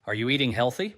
Are you eating healthy,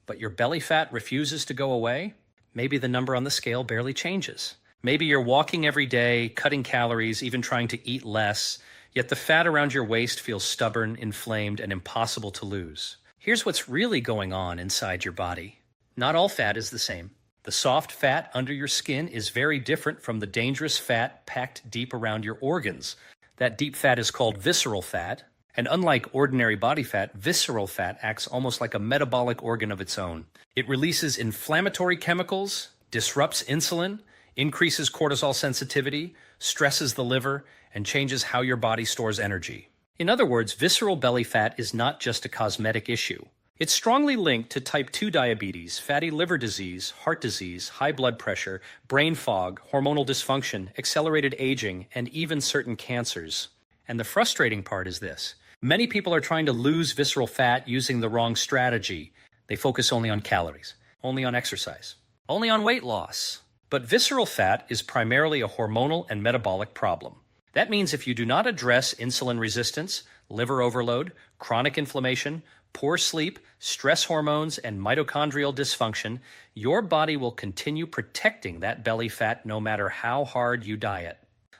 but your belly fat refuses to go away? Maybe the number on the scale barely changes. Maybe you're walking every day, cutting calories, even trying to eat less, yet the fat around your waist feels stubborn, inflamed, and impossible to lose. Here's what's really going on inside your body. Not all fat is the same. The soft fat under your skin is very different from the dangerous fat packed deep around your organs. That deep fat is called visceral fat, and unlike ordinary body fat, visceral fat acts almost like a metabolic organ of its own. It releases inflammatory chemicals, disrupts insulin, increases cortisol sensitivity, stresses the liver, and changes how your body stores energy. In other words, visceral belly fat is not just a cosmetic issue. It's strongly linked to type 2 diabetes, fatty liver disease, heart disease, high blood pressure, brain fog, hormonal dysfunction, accelerated aging, and even certain cancers. And the frustrating part is this. Many people are trying to lose visceral fat using the wrong strategy. They focus only on calories, only on exercise, only on weight loss. But visceral fat is primarily a hormonal and metabolic problem. That means if you do not address insulin resistance, liver overload, chronic inflammation, poor sleep, stress hormones, and mitochondrial dysfunction, your body will continue protecting that belly fat no matter how hard you diet.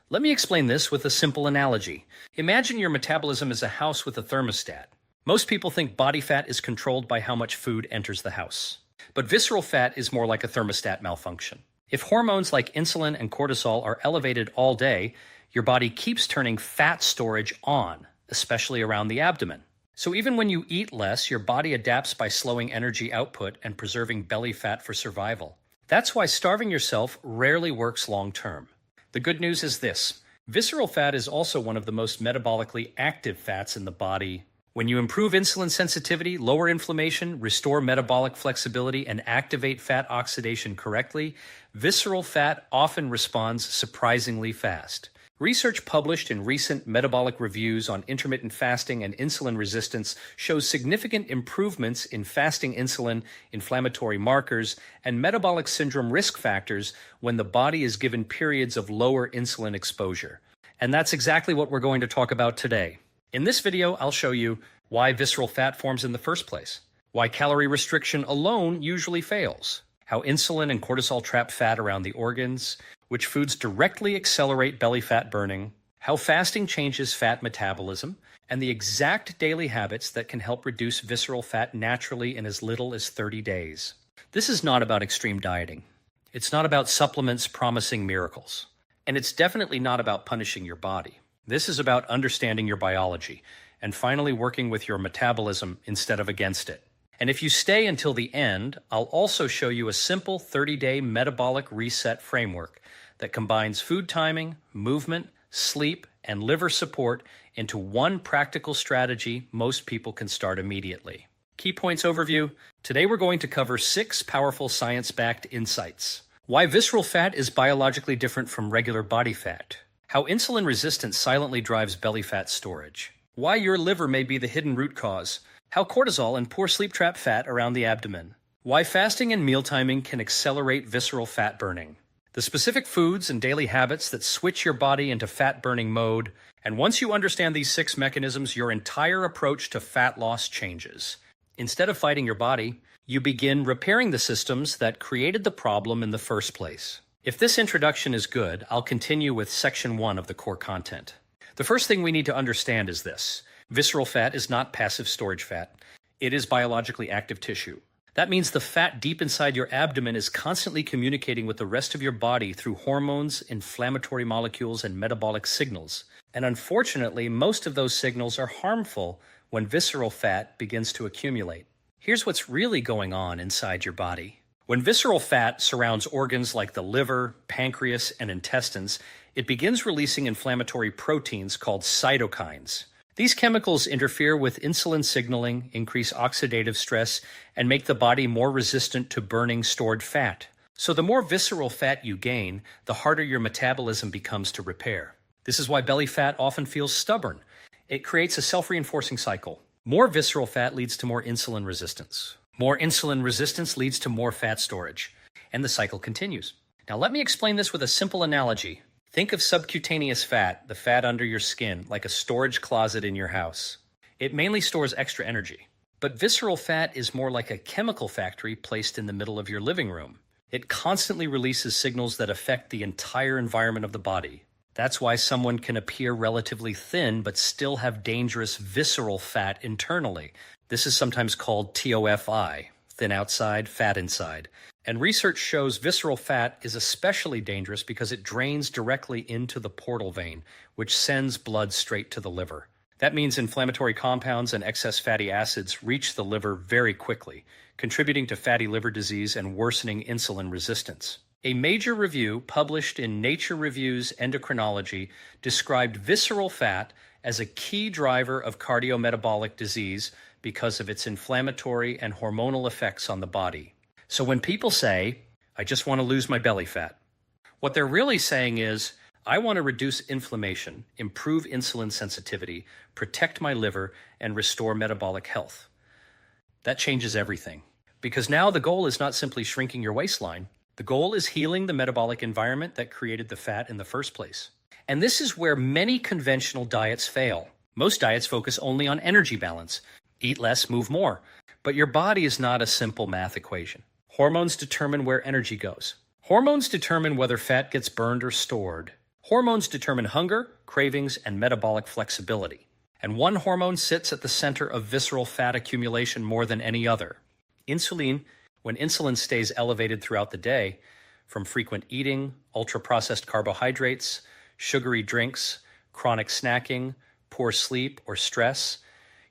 Let me explain this with a simple analogy. Imagine your metabolism is a house with a thermostat. Most people think body fat is controlled by how much food enters the house. But visceral fat is more like a thermostat malfunction. If hormones like insulin and cortisol are elevated all day, your body keeps turning fat storage on, especially around the abdomen. So even when you eat less, your body adapts by slowing energy output and preserving belly fat for survival. That's why starving yourself rarely works long term. The good news is this. Visceral fat is also one of the most metabolically active fats in the body. When you improve insulin sensitivity, lower inflammation, restore metabolic flexibility, and activate fat oxidation correctly, visceral fat often responds surprisingly fast. Research published in recent metabolic reviews on intermittent fasting and insulin resistance shows significant improvements in fasting insulin, inflammatory markers, and metabolic syndrome risk factors when the body is given periods of lower insulin exposure. And that's exactly what we're going to talk about today. In this video, I'll show you why visceral fat forms in the first place, why calorie restriction alone usually fails, how insulin and cortisol trap fat around the organs, which foods directly accelerate belly fat burning, how fasting changes fat metabolism, and the exact daily habits that can help reduce visceral fat naturally in as little as 30 days. This is not about extreme dieting. It's not about supplements promising miracles. And it's definitely not about punishing your body. This is about understanding your biology and finally working with your metabolism instead of against it. And if you stay until the end, I'll also show you a simple 30-day metabolic reset framework that combines food timing, movement, sleep, and liver support into one practical strategy most people can start immediately. Key points overview. Today we're going to cover 6 powerful science-backed insights. Why visceral fat is biologically different from regular body fat. How insulin resistance silently drives belly fat storage. Why your liver may be the hidden root cause. How cortisol and poor sleep trap fat around the abdomen. Why fasting and meal timing can accelerate visceral fat burning. The specific foods and daily habits that switch your body into fat-burning mode, and once you understand these 6 mechanisms, your entire approach to fat loss changes. Instead of fighting your body, you begin repairing the systems that created the problem in the first place. If this introduction is good, I'll continue with section 1 of the core content. The first thing we need to understand is this. Visceral fat is not passive storage fat. It is biologically active tissue. That means the fat deep inside your abdomen is constantly communicating with the rest of your body through hormones, inflammatory molecules, and metabolic signals. And unfortunately, most of those signals are harmful when visceral fat begins to accumulate. Here's what's really going on inside your body. When visceral fat surrounds organs like the liver, pancreas, and intestines, it begins releasing inflammatory proteins called cytokines. These chemicals interfere with insulin signaling, increase oxidative stress, and make the body more resistant to burning stored fat. So the more visceral fat you gain, the harder your metabolism becomes to repair. This is why belly fat often feels stubborn. It creates a self-reinforcing cycle. More visceral fat leads to more insulin resistance. More insulin resistance leads to more fat storage. And the cycle continues. Now let me explain this with a simple analogy. Think of subcutaneous fat, the fat under your skin, like a storage closet in your house. It mainly stores extra energy. But visceral fat is more like a chemical factory placed in the middle of your living room. It constantly releases signals that affect the entire environment of the body. That's why someone can appear relatively thin but still have dangerous visceral fat internally. This is sometimes called TOFI, thin outside, fat inside. And research shows visceral fat is especially dangerous because it drains directly into the portal vein, which sends blood straight to the liver. That means inflammatory compounds and excess fatty acids reach the liver very quickly, contributing to fatty liver disease and worsening insulin resistance. A major review published in Nature Reviews Endocrinology described visceral fat as a key driver of cardiometabolic disease because of its inflammatory and hormonal effects on the body. So when people say, "I just want to lose my belly fat," what they're really saying is, "I want to reduce inflammation, improve insulin sensitivity, protect my liver, and restore metabolic health." That changes everything. Because now the goal is not simply shrinking your waistline. The goal is healing the metabolic environment that created the fat in the first place. And this is where many conventional diets fail. Most diets focus only on energy balance. Eat less, move more. But your body is not a simple math equation. Hormones determine where energy goes. Hormones determine whether fat gets burned or stored. Hormones determine hunger, cravings, and metabolic flexibility. And one hormone sits at the center of visceral fat accumulation more than any other. Insulin. When insulin stays elevated throughout the day, from frequent eating, ultra-processed carbohydrates, sugary drinks, chronic snacking, poor sleep, or stress,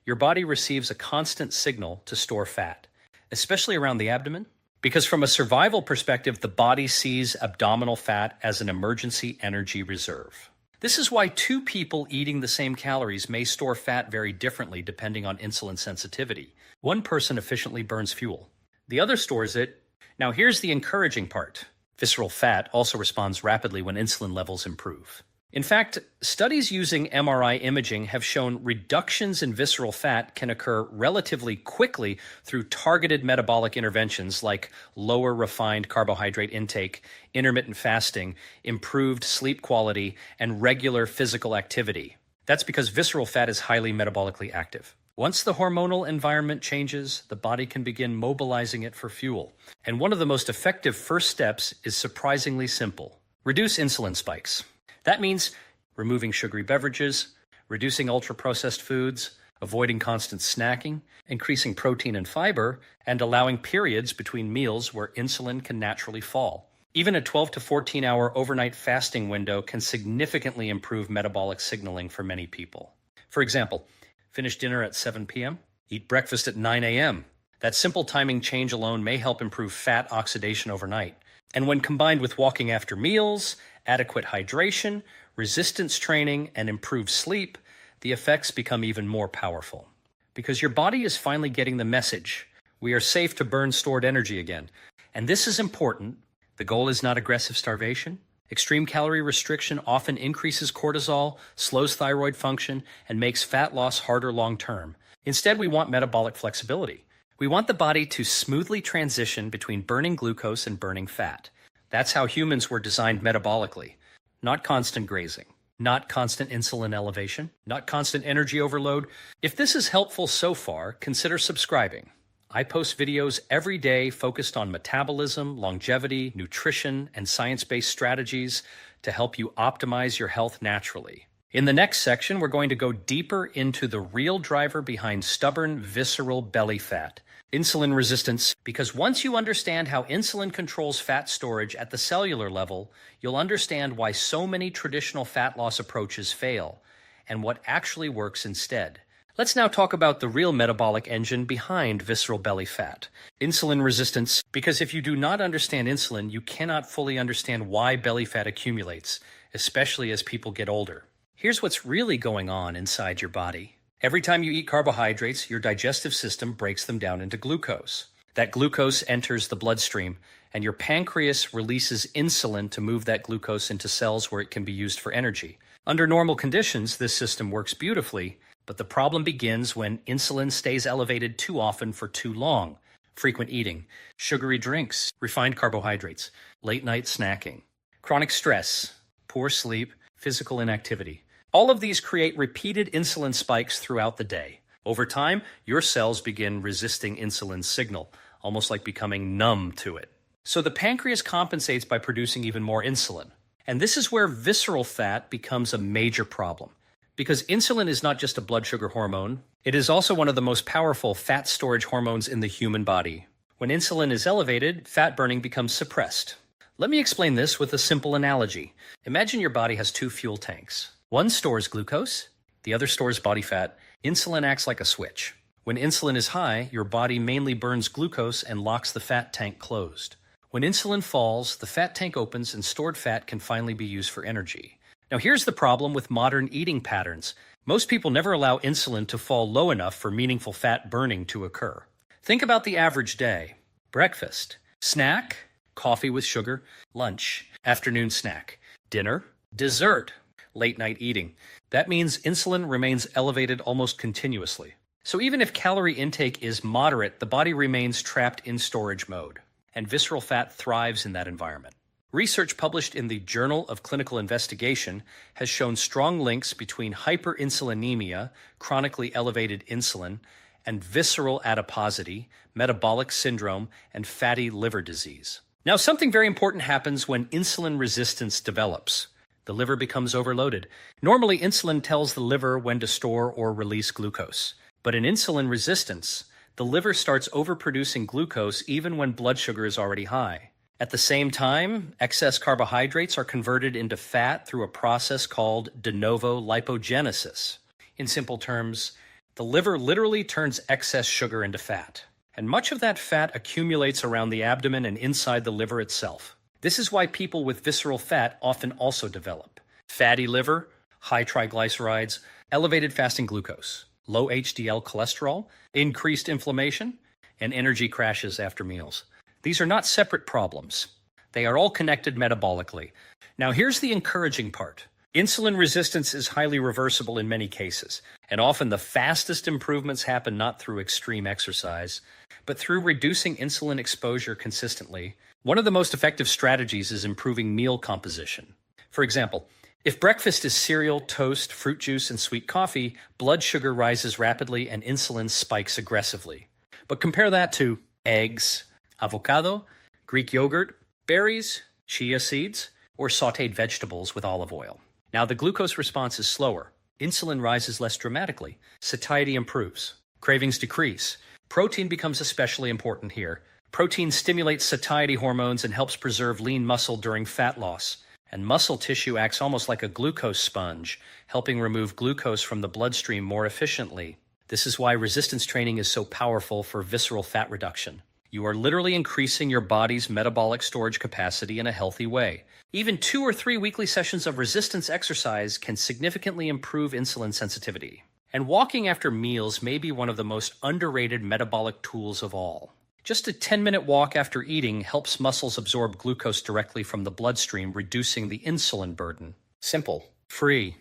your body receives a constant signal to store fat, especially around the abdomen. Because from a survival perspective, the body sees abdominal fat as an emergency energy reserve. This is why two people eating the same calories may store fat very differently depending on insulin sensitivity. One person efficiently burns fuel. The other stores it. Now here's the encouraging part. Visceral fat also responds rapidly when insulin levels improve. In fact, studies using MRI imaging have shown reductions in visceral fat can occur relatively quickly through targeted metabolic interventions like lower refined carbohydrate intake, intermittent fasting, improved sleep quality, and regular physical activity. That's because visceral fat is highly metabolically active. Once the hormonal environment changes, the body can begin mobilizing it for fuel. And one of the most effective first steps is surprisingly simple. Reduce insulin spikes. That means removing sugary beverages, reducing ultra-processed foods, avoiding constant snacking, increasing protein and fiber, and allowing periods between meals where insulin can naturally fall. Even a 12 to 14-hour overnight fasting window can significantly improve metabolic signaling for many people. For example, finish dinner at 7 p.m., eat breakfast at 9 a.m. That simple timing change alone may help improve fat oxidation overnight. And when combined with walking after meals, adequate hydration, resistance training, and improved sleep, the effects become even more powerful. Because your body is finally getting the message. We are safe to burn stored energy again. And this is important. The goal is not aggressive starvation. Extreme calorie restriction often increases cortisol, slows thyroid function, and makes fat loss harder long term. Instead, we want metabolic flexibility. We want the body to smoothly transition between burning glucose and burning fat. That's how humans were designed metabolically. Not constant grazing, not constant insulin elevation, not constant energy overload. If this is helpful so far, consider subscribing. I post videos every day focused on metabolism, longevity, nutrition, and science-based strategies to help you optimize your health naturally. In the next section, we're going to go deeper into the real driver behind stubborn, visceral belly fat, insulin resistance, because once you understand how insulin controls fat storage at the cellular level, you'll understand why so many traditional fat loss approaches fail and what actually works instead. Let's now talk about the real metabolic engine behind visceral belly fat, insulin resistance, because if you do not understand insulin, you cannot fully understand why belly fat accumulates, especially as people get older. Here's what's really going on inside your body. Every time you eat carbohydrates, your digestive system breaks them down into glucose. That glucose enters the bloodstream, and your pancreas releases insulin to move that glucose into cells where it can be used for energy. Under normal conditions, this system works beautifully, but the problem begins when insulin stays elevated too often for too long. Frequent eating, sugary drinks, refined carbohydrates, late-night snacking, chronic stress, poor sleep, physical inactivity. All of these create repeated insulin spikes throughout the day. Over time, your cells begin resisting insulin's signal, almost like becoming numb to it. So the pancreas compensates by producing even more insulin. And this is where visceral fat becomes a major problem. Because insulin is not just a blood sugar hormone, it is also one of the most powerful fat storage hormones in the human body. When insulin is elevated, fat burning becomes suppressed. Let me explain this with a simple analogy. Imagine your body has two fuel tanks. One stores glucose, the other stores body fat. Insulin acts like a switch. When insulin is high, your body mainly burns glucose and locks the fat tank closed. When insulin falls, the fat tank opens and stored fat can finally be used for energy. Now here's the problem with modern eating patterns. Most people never allow insulin to fall low enough for meaningful fat burning to occur. Think about the average day. Breakfast, snack, coffee with sugar, lunch, afternoon snack, dinner, dessert, late night eating. That means insulin remains elevated almost continuously. So even if calorie intake is moderate, the body remains trapped in storage mode, and visceral fat thrives in that environment. Research published in the Journal of Clinical Investigation has shown strong links between hyperinsulinemia, chronically elevated insulin, and visceral adiposity, metabolic syndrome, and fatty liver disease. Now, something very important happens when insulin resistance develops. The liver becomes overloaded. Normally, insulin tells the liver when to store or release glucose. But in insulin resistance, the liver starts overproducing glucose even when blood sugar is already high. At the same time, excess carbohydrates are converted into fat through a process called de novo lipogenesis. In simple terms, the liver literally turns excess sugar into fat. And much of that fat accumulates around the abdomen and inside the liver itself. This is why people with visceral fat often also develop fatty liver, high triglycerides, elevated fasting glucose, low HDL cholesterol, increased inflammation, and energy crashes after meals. These are not separate problems. They are all connected metabolically. Now here's the encouraging part. Insulin resistance is highly reversible in many cases, and often the fastest improvements happen not through extreme exercise, but through reducing insulin exposure consistently. One of the most effective strategies is improving meal composition. For example, if breakfast is cereal, toast, fruit juice, and sweet coffee, blood sugar rises rapidly and insulin spikes aggressively. But compare that to eggs, avocado, Greek yogurt, berries, chia seeds, or sautéed vegetables with olive oil. Now the glucose response is slower. Insulin rises less dramatically. Satiety improves. Cravings decrease. Protein becomes especially important here. Protein stimulates satiety hormones and helps preserve lean muscle during fat loss. And muscle tissue acts almost like a glucose sponge, helping remove glucose from the bloodstream more efficiently. This is why resistance training is so powerful for visceral fat reduction. You are literally increasing your body's metabolic storage capacity in a healthy way. Even 2 or 3 weekly sessions of resistance exercise can significantly improve insulin sensitivity. And walking after meals may be one of the most underrated metabolic tools of all. Just a 10-minute walk after eating helps muscles absorb glucose directly from the bloodstream, reducing the insulin burden. Simple, free,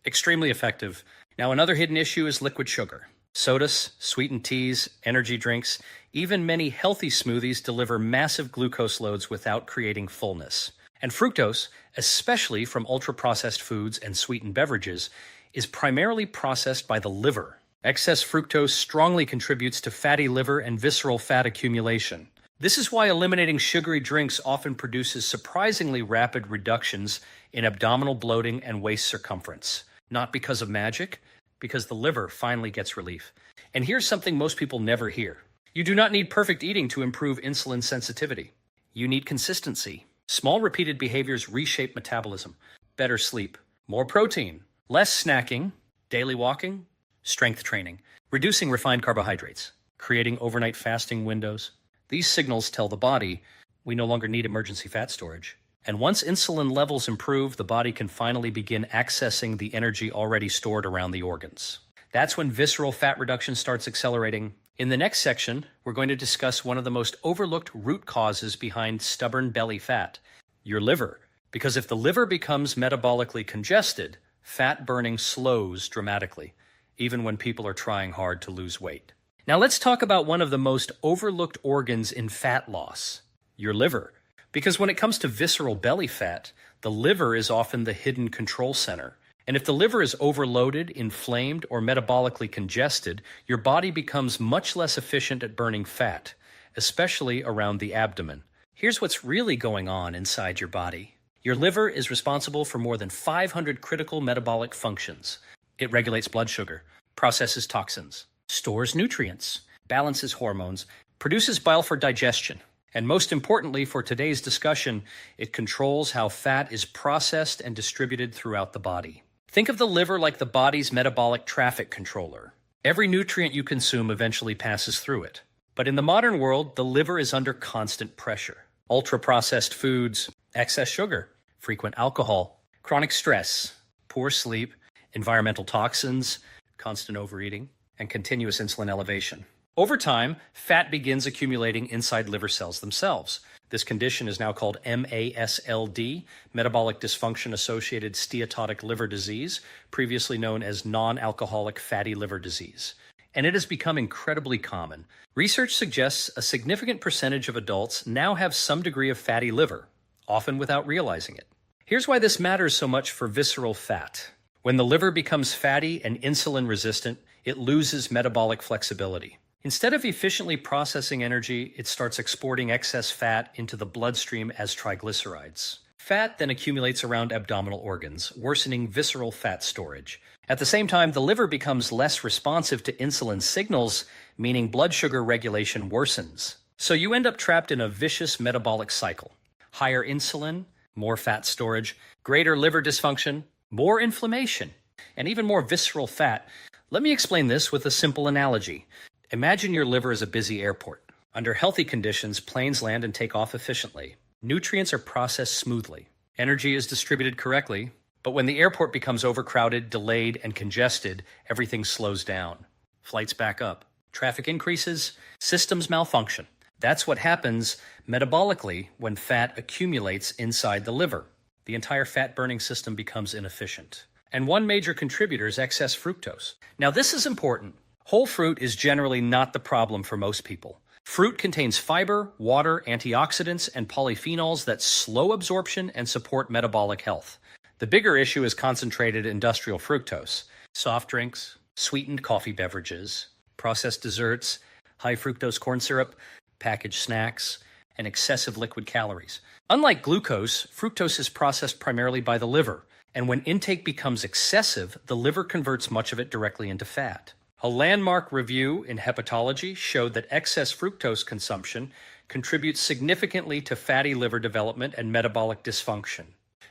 extremely effective. Now, another hidden issue is liquid sugar. Sodas, sweetened teas, energy drinks, even many healthy smoothies deliver massive glucose loads without creating fullness. And fructose, especially from ultra-processed foods and sweetened beverages, is primarily processed by the liver. Excess fructose strongly contributes to fatty liver and visceral fat accumulation. This is why eliminating sugary drinks often produces surprisingly rapid reductions in abdominal bloating and waist circumference. Not because of magic, because the liver finally gets relief. And here's something most people never hear. You do not need perfect eating to improve insulin sensitivity. You need consistency. Small repeated behaviors reshape metabolism. Better sleep, more protein, less snacking, daily walking, strength training, reducing refined carbohydrates, creating overnight fasting windows. These signals tell the body we no longer need emergency fat storage. And once insulin levels improve, the body can finally begin accessing the energy already stored around the organs. That's when visceral fat reduction starts accelerating. In the next section, we're going to discuss one of the most overlooked root causes behind stubborn belly fat, your liver. Because if the liver becomes metabolically congested, fat burning slows dramatically, even when people are trying hard to lose weight. Now let's talk about one of the most overlooked organs in fat loss, your liver. Because when it comes to visceral belly fat, the liver is often the hidden control center. And if the liver is overloaded, inflamed, or metabolically congested, your body becomes much less efficient at burning fat, especially around the abdomen. Here's what's really going on inside your body. Your liver is responsible for more than 500 critical metabolic functions. It regulates blood sugar, processes toxins, stores nutrients, balances hormones, produces bile for digestion, and most importantly for today's discussion, it controls how fat is processed and distributed throughout the body. Think of the liver like the body's metabolic traffic controller. Every nutrient you consume eventually passes through it. But in the modern world, the liver is under constant pressure. Ultra-processed foods, excess sugar, frequent alcohol, chronic stress, poor sleep, environmental toxins, constant overeating, and continuous insulin elevation. Over time, fat begins accumulating inside liver cells themselves. This condition is now called MASLD, Metabolic Dysfunction-Associated Steatotic Liver Disease, previously known as non-alcoholic fatty liver disease. And it has become incredibly common. Research suggests a significant percentage of adults now have some degree of fatty liver, often without realizing it. Here's why this matters so much for visceral fat. When the liver becomes fatty and insulin resistant, it loses metabolic flexibility. Instead of efficiently processing energy, it starts exporting excess fat into the bloodstream as triglycerides. Fat then accumulates around abdominal organs, worsening visceral fat storage. At the same time, the liver becomes less responsive to insulin signals, meaning blood sugar regulation worsens. So you end up trapped in a vicious metabolic cycle. Higher insulin, more fat storage, greater liver dysfunction, more inflammation, and even more visceral fat. Let me explain this with a simple analogy. Imagine your liver is a busy airport. Under healthy conditions, planes land and take off efficiently. Nutrients are processed smoothly. Energy is distributed correctly. But when the airport becomes overcrowded, delayed, and congested, everything slows down. Flights back up. Traffic increases. Systems malfunction. That's what happens metabolically when fat accumulates inside the liver. The entire fat-burning system becomes inefficient. And one major contributor is excess fructose. Now, this is important. Whole fruit is generally not the problem for most people. Fruit contains fiber, water, antioxidants, and polyphenols that slow absorption and support metabolic health. The bigger issue is concentrated industrial fructose, soft drinks, sweetened coffee beverages, processed desserts, high fructose corn syrup, packaged snacks, and excessive liquid calories. Unlike glucose, fructose is processed primarily by the liver, and when intake becomes excessive, the liver converts much of it directly into fat. A landmark review in hepatology showed that excess fructose consumption contributes significantly to fatty liver development and metabolic dysfunction.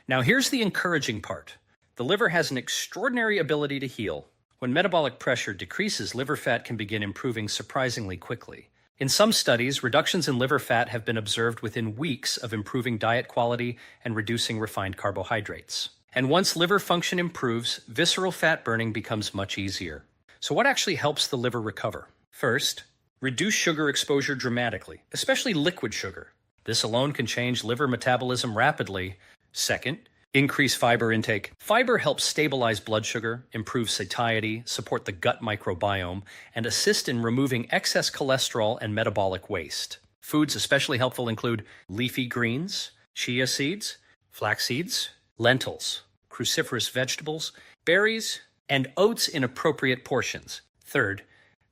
Now here's the encouraging part. The liver has an extraordinary ability to heal. When metabolic pressure decreases, liver fat can begin improving surprisingly quickly. In some studies, reductions in liver fat have been observed within weeks of improving diet quality and reducing refined carbohydrates. And once liver function improves, visceral fat burning becomes much easier. So what actually helps the liver recover? First, reduce sugar exposure dramatically, especially liquid sugar. This alone can change liver metabolism rapidly. Second, increase fiber intake. Fiber helps stabilize blood sugar, improve satiety, support the gut microbiome, and assist in removing excess cholesterol and metabolic waste. Foods especially helpful include leafy greens, chia seeds, flax seeds, lentils, cruciferous vegetables, berries, and oats in appropriate portions. Third,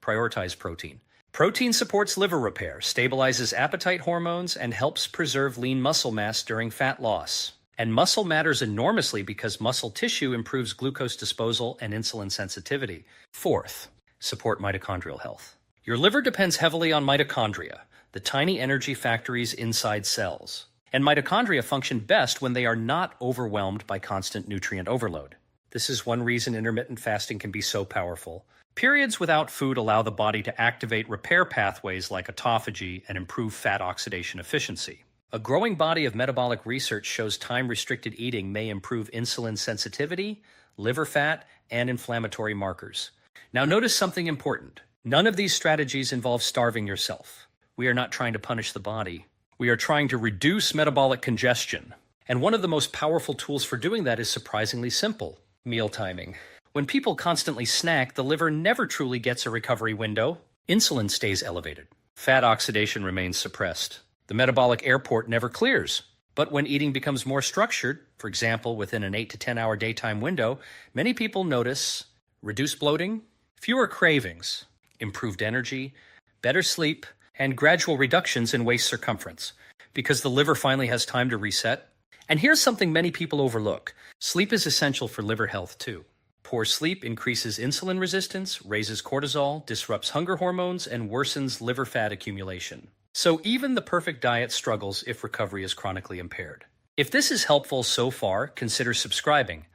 prioritize protein. Protein supports liver repair, stabilizes appetite hormones, and helps preserve lean muscle mass during fat loss. And muscle matters enormously because muscle tissue improves glucose disposal and insulin sensitivity. Fourth, support mitochondrial health. Your liver depends heavily on mitochondria, the tiny energy factories inside cells. And mitochondria function best when they are not overwhelmed by constant nutrient overload. This is one reason intermittent fasting can be so powerful. Periods without food allow the body to activate repair pathways like autophagy and improve fat oxidation efficiency. A growing body of metabolic research shows time-restricted eating may improve insulin sensitivity, liver fat, and inflammatory markers. Now notice something important. None of these strategies involve starving yourself. We are not trying to punish the body. We are trying to reduce metabolic congestion. And one of the most powerful tools for doing that is surprisingly simple: meal timing. When people constantly snack, the liver never truly gets a recovery window. Insulin stays elevated. Fat oxidation remains suppressed. The metabolic airport never clears. But when eating becomes more structured, for example, within an 8 to 10 hour daytime window, many people notice reduced bloating, fewer cravings, improved energy, better sleep, and gradual reductions in waist circumference, because the liver finally has time to reset. And here's something many people overlook. Sleep is essential for liver health too. Poor sleep increases insulin resistance, raises cortisol, disrupts hunger hormones, and worsens liver fat accumulation. So even the perfect diet struggles if recovery is chronically impaired. If this is helpful so far, consider subscribing.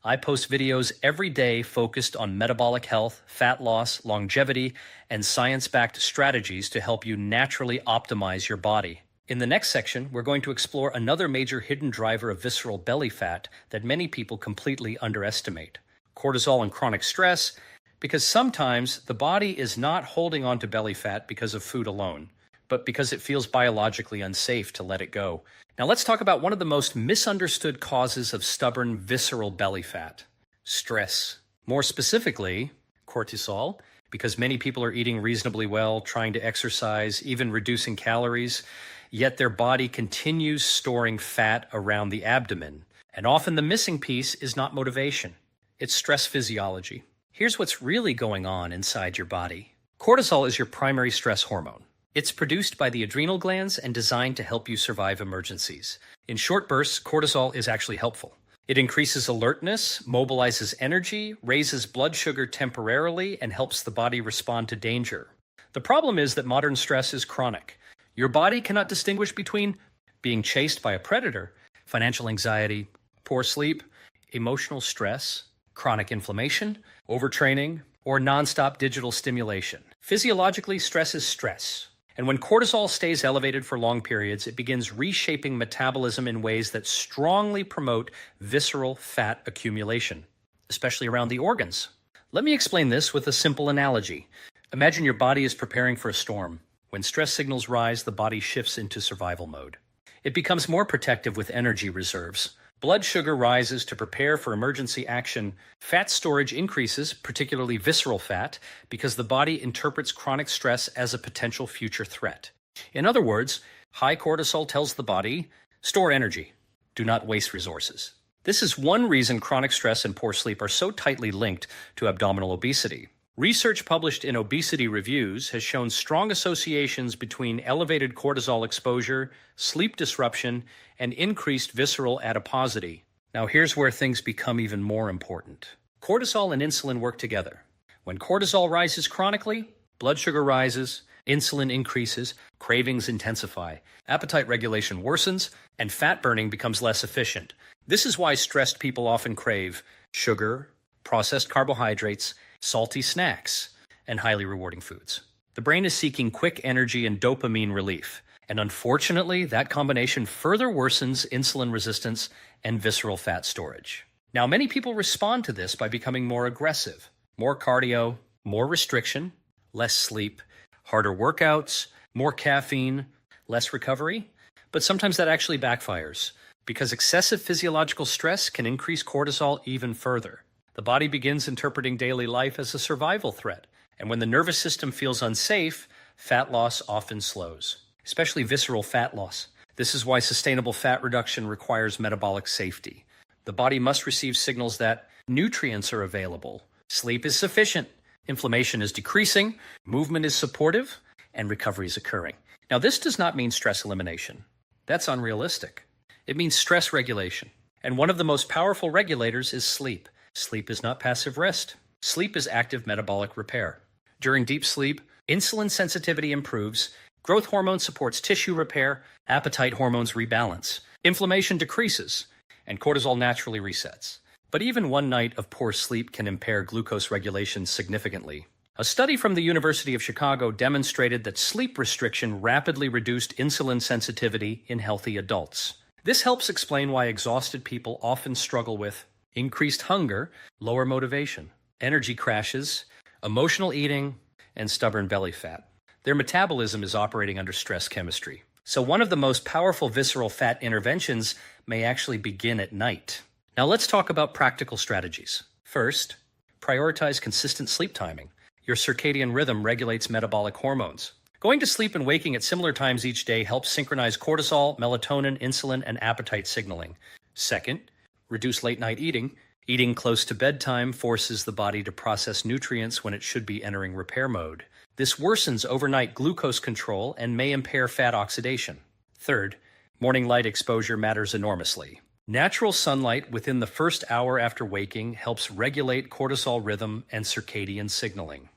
I post videos every day focused on metabolic health, fat loss, longevity, and science-backed strategies to help you naturally optimize your body. In the next section, we're going to explore another major hidden driver of visceral belly fat that many people completely underestimate: cortisol and chronic stress, because sometimes the body is not holding on to belly fat because of food alone, but because it feels biologically unsafe to let it go. Now let's talk about one of the most misunderstood causes of stubborn visceral belly fat: stress. More specifically, cortisol, because many people are eating reasonably well, trying to exercise, even reducing calories, yet their body continues storing fat around the abdomen. And often the missing piece is not motivation. It's stress physiology. Here's what's really going on inside your body. Cortisol is your primary stress hormone. It's produced by the adrenal glands and designed to help you survive emergencies. In short bursts, cortisol is actually helpful. It increases alertness, mobilizes energy, raises blood sugar temporarily, and helps the body respond to danger. The problem is that modern stress is chronic. Your body cannot distinguish between being chased by a predator, financial anxiety, poor sleep, emotional stress, chronic inflammation, overtraining, or nonstop digital stimulation. Physiologically, stress is stress. And when cortisol stays elevated for long periods, it begins reshaping metabolism in ways that strongly promote visceral fat accumulation, especially around the organs. Let me explain this with a simple analogy. Imagine your body is preparing for a storm. When stress signals rise, the body shifts into survival mode. It becomes more protective with energy reserves. Blood sugar rises to prepare for emergency action. Fat storage increases, particularly visceral fat, because the body interprets chronic stress as a potential future threat. In other words, high cortisol tells the body, store energy, do not waste resources. This is one reason chronic stress and poor sleep are so tightly linked to abdominal obesity. Research published in Obesity Reviews has shown strong associations between elevated cortisol exposure, sleep disruption, and increased visceral adiposity. Now here's where things become even more important. Cortisol and insulin work together. When cortisol rises chronically, blood sugar rises, insulin increases, cravings intensify, appetite regulation worsens, and fat burning becomes less efficient. This is why stressed people often crave sugar, processed carbohydrates, salty snacks, and highly rewarding foods. The brain is seeking quick energy and dopamine relief, and unfortunately, that combination further worsens insulin resistance and visceral fat storage. Now, many people respond to this by becoming more aggressive: more cardio, more restriction, less sleep, harder workouts, more caffeine, less recovery. But sometimes that actually backfires, because excessive physiological stress can increase cortisol even further. The body begins interpreting daily life as a survival threat, and when the nervous system feels unsafe, fat loss often slows, especially visceral fat loss. This is why sustainable fat reduction requires metabolic safety. The body must receive signals that nutrients are available, sleep is sufficient, inflammation is decreasing, movement is supportive, and recovery is occurring. Now, this does not mean stress elimination. That's unrealistic. It means stress regulation. And one of the most powerful regulators is sleep. Sleep is not passive rest. Sleep is active metabolic repair. During deep sleep, insulin sensitivity improves, growth hormone supports tissue repair, appetite hormones rebalance, inflammation decreases, and cortisol naturally resets. But even one night of poor sleep can impair glucose regulation significantly. A study from the University of Chicago demonstrated that sleep restriction rapidly reduced insulin sensitivity in healthy adults. This helps explain why exhausted people often struggle with increased hunger, lower motivation, energy crashes, emotional eating, and stubborn belly fat. Their metabolism is operating under stress chemistry. So one of the most powerful visceral fat interventions may actually begin at night. Now let's talk about practical strategies. First, prioritize consistent sleep timing. Your circadian rhythm regulates metabolic hormones. Going to sleep and waking at similar times each day helps synchronize cortisol, melatonin, insulin, and appetite signaling. Second, reduce late night eating. Eating close to bedtime forces the body to process nutrients when it should be entering repair mode. This worsens overnight glucose control and may impair fat oxidation. Third, morning light exposure matters enormously. Natural sunlight within the first hour after waking helps regulate cortisol rhythm and circadian signaling.